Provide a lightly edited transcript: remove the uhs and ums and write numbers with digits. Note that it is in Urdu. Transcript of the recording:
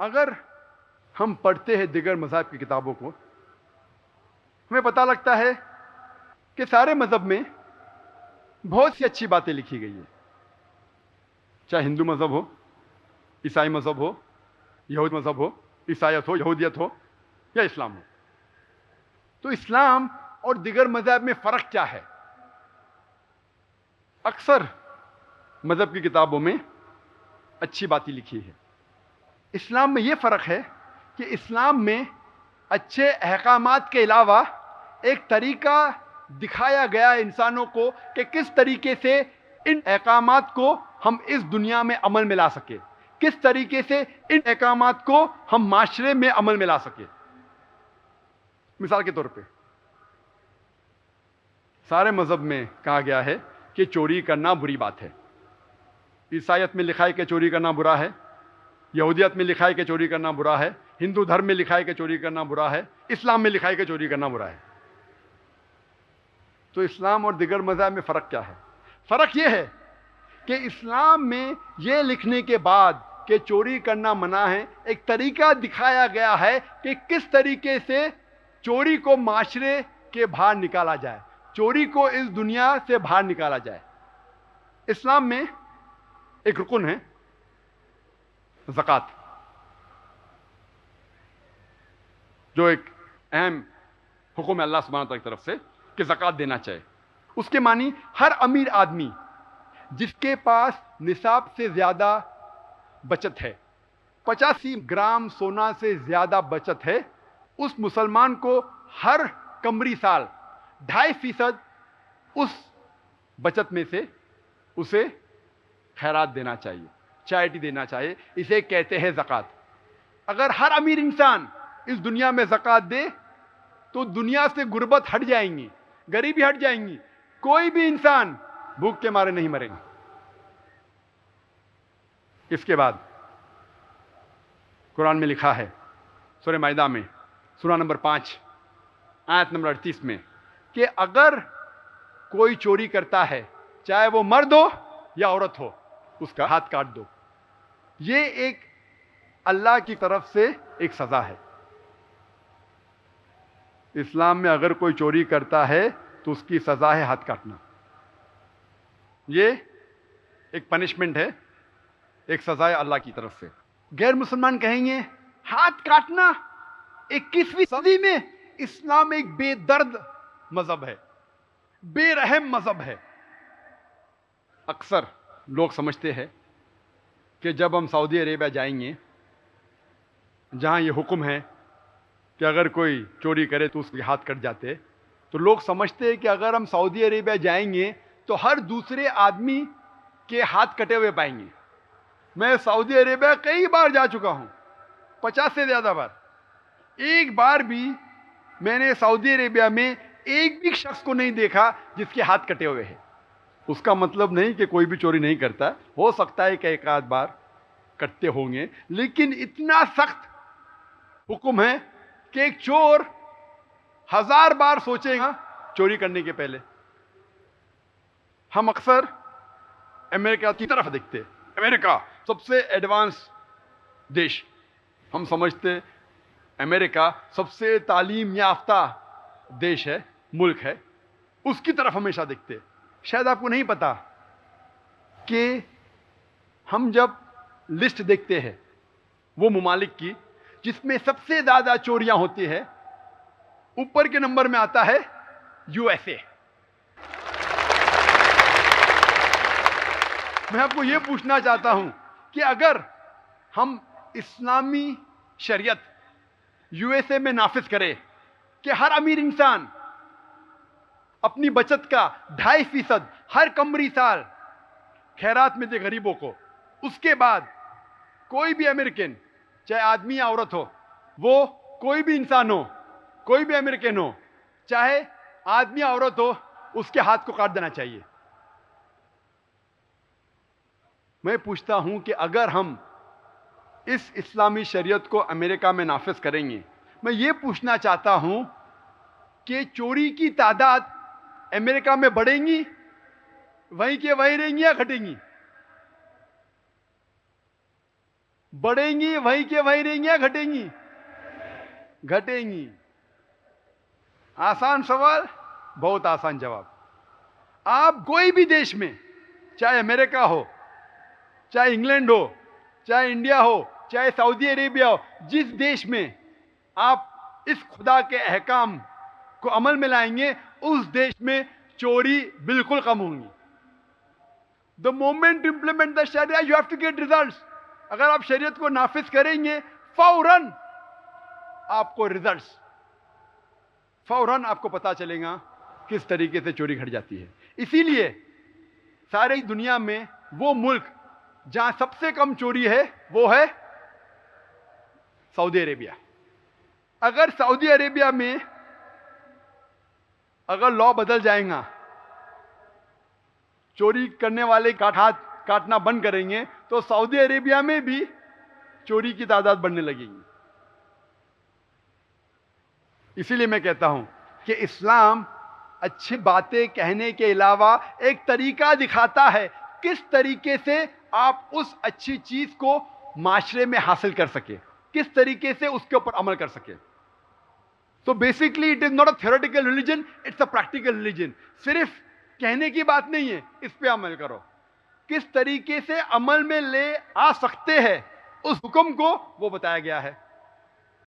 اگر ہم پڑھتے ہیں دیگر مذاہب کی کتابوں کو، ہمیں پتہ لگتا ہے کہ سارے مذہب میں بہت سی اچھی باتیں لکھی گئی ہیں، چاہے ہندو مذہب ہو، عیسائی مذہب ہو، یہود مذہب ہو، عیسائیت ہو، یہودیت ہو یا اسلام ہو۔ تو اسلام اور دیگر مذاہب میں فرق کیا ہے؟ اکثر مذہب کی کتابوں میں اچھی باتیں لکھی ہے۔ اسلام میں یہ فرق ہے کہ اسلام میں اچھے احکامات کے علاوہ ایک طریقہ دکھایا گیا ہے انسانوں کو کہ کس طریقے سے ان احکامات کو ہم اس دنیا میں عمل میں لا سکے، کس طریقے سے ان احکامات کو ہم معاشرے میں عمل میں لا سکے۔ مثال کے طور پہ سارے مذہب میں کہا گیا ہے کہ چوری کرنا بری بات ہے۔ عیسائیت میں لکھا ہے کہ چوری کرنا برا ہے، یہودیت میں لکھا ہے کہ چوری کرنا برا ہے، ہندو دھرم میں لکھا ہے کہ چوری کرنا برا ہے، اسلام میں لکھا ہے کہ چوری کرنا برا ہے۔ تو اسلام اور دیگر مذاہب میں فرق کیا ہے؟ فرق یہ ہے کہ اسلام میں یہ لکھنے کے بعد کہ چوری کرنا منع ہے، ایک طریقہ دکھایا گیا ہے کہ کس طریقے سے چوری کو معاشرے کے باہر نکالا جائے، چوری کو اس دنیا سے باہر نکالا جائے۔ اسلام میں ایک رکن ہے زکوٰۃ، جو ایک اہم حکم ہے اللہ سبحانہ تعالیٰ کی طرف سے کہ زکوٰۃ دینا چاہیے۔ اس کے معنی ہر امیر آدمی جس کے پاس نصاب سے زیادہ بچت ہے، 85 گرام سونا سے زیادہ بچت ہے، اس مسلمان کو ہر قمری سال 2.5% اس بچت میں سے اسے خیرات دینا چاہیے، چیریٹی دینا چاہیے۔ اسے کہتے ہیں زکوٰۃ۔ اگر ہر امیر انسان اس دنیا میں زکوٰۃ دے تو دنیا سے غربت ہٹ جائیں گی، غریبی ہٹ جائیں گی، کوئی بھی انسان بھوک کے مارے نہیں مرے گا۔ اس کے بعد قرآن میں لکھا ہے سورہ مائدہ میں سورہ نمبر 5 آیت نمبر 38 میں کہ اگر کوئی چوری کرتا ہے، چاہے وہ مرد ہو یا عورت ہو، اس کا ہاتھ کاٹ دو۔ یہ ایک اللہ کی طرف سے ایک سزا ہے۔ اسلام میں اگر کوئی چوری کرتا ہے تو اس کی سزا ہے ہاتھ کاٹنا۔ یہ ایک پنشمنٹ ہے، ایک سزا ہے اللہ کی طرف سے۔ غیر مسلمان کہیں گے ہاتھ کاٹنا 21ویں صدی میں اسلام ایک بے درد مذہب ہے، بے رحم مذہب ہے۔ اکثر لوگ سمجھتے ہیں کہ جب ہم سعودی عربیہ جائیں گے جہاں یہ حکم ہے کہ اگر کوئی چوری کرے تو اس کے ہاتھ کٹ جاتے، تو لوگ سمجھتے ہیں کہ اگر ہم سعودی عربیہ جائیں گے تو ہر دوسرے آدمی کے ہاتھ کٹے ہوئے پائیں گے۔ میں سعودی عربیہ کئی بار جا چکا ہوں، 50 سے زیادہ بار۔ ایک بار بھی میں نے سعودی عربیہ میں ایک بھی شخص کو نہیں دیکھا جس کے ہاتھ کٹے ہوئے ہیں۔ اس کا مطلب نہیں کہ کوئی بھی چوری نہیں کرتا، ہو سکتا ہے کہ ایک آدھ بار کٹتے ہوں گے، لیکن اتنا سخت حکم ہے کہ ایک چور 1000 بار سوچے گا چوری کرنے کے پہلے۔ ہم اکثر امریکہ کی طرف دیکھتے، امریکہ سب سے ایڈوانس دیش، ہم سمجھتے امریکہ سب سے تعلیم یافتہ دیش ہے، ملک ہے، اس کی طرف ہمیشہ دیکھتے۔ شاید آپ کو نہیں پتا کہ ہم جب لسٹ دیکھتے ہیں وہ ممالک کی جس میں سب سے زیادہ چوریاں ہوتی ہے، اوپر کے نمبر میں آتا ہے USA۔ میں آپ کو یہ پوچھنا چاہتا ہوں کہ اگر ہم اسلامی شریعت USA میں نافذ کرے کہ ہر امیر انسان اپنی بچت کا 2.5% ہر قمری سال خیرات میں دے غریبوں کو، اس کے بعد کوئی بھی امریکن، چاہے آدمی یا عورت ہو، وہ کوئی بھی انسان ہو، کوئی بھی امریکن ہو، چاہے آدمی یا عورت ہو، اس کے ہاتھ کو کاٹ دینا چاہیے۔ میں پوچھتا ہوں کہ اگر ہم اس اسلامی شریعت کو امریکہ میں نافذ کریں گے، میں یہ پوچھنا چاہتا ہوں کہ چوری کی تعداد امریکہ میں بڑھیں گی، وہیں کے وہیں رہیں گی یا گھٹیں گی؟ بڑھیں گی وہیں کے وہیں رہیں گی یا گھٹیں گی؟ گھٹیں گی. آسان سوال، بہت آسان جواب. آپ کوئی بھی دیش میں، چاہے امریکہ ہو، چاہے انگلینڈ ہو، چاہے انڈیا ہو، چاہے سعودی عربیہ ہو، جس دیش میں آپ اس خدا کے احکام کو عمل میں لائیں گے، اس دیش میں چوری بالکل کم ہوں گی. The moment you implement the Sharia, you have to get results. اگر آپ شریعت کو نافذ کریں گے، فوراً آپ کو ریزلٹس، فوراً آپ کو پتا چلے گا کس طریقے سے چوری گھٹ جاتی ہے. اسی لیے ساری دنیا میں وہ ملک جہاں سب سے کم چوری ہے وہ ہے سعودی عربیہ. اگر سعودی عربیہ میں اگر لا بدل جائیں گا، چوری کرنے والے ہاتھ کاٹنا بند کریں گے، تو سعودی عربیہ میں بھی چوری کی تعداد بڑھنے لگے گی. اسی لیے میں کہتا ہوں کہ اسلام اچھی باتیں کہنے کے علاوہ ایک طریقہ دکھاتا ہے کس طریقے سے آپ اس اچھی چیز کو معاشرے میں حاصل کر سکے، کس طریقے سے اس کے اوپر عمل کر سکے. So basically it is not a theoretical religion, it's a practical religion. صرف کہنے کی بات نہیں ہے، اس پہ عمل کرو. کس طریقے سے عمل میں لے آ سکتے ہیں اس حکم کو وہ بتایا گیا ہے.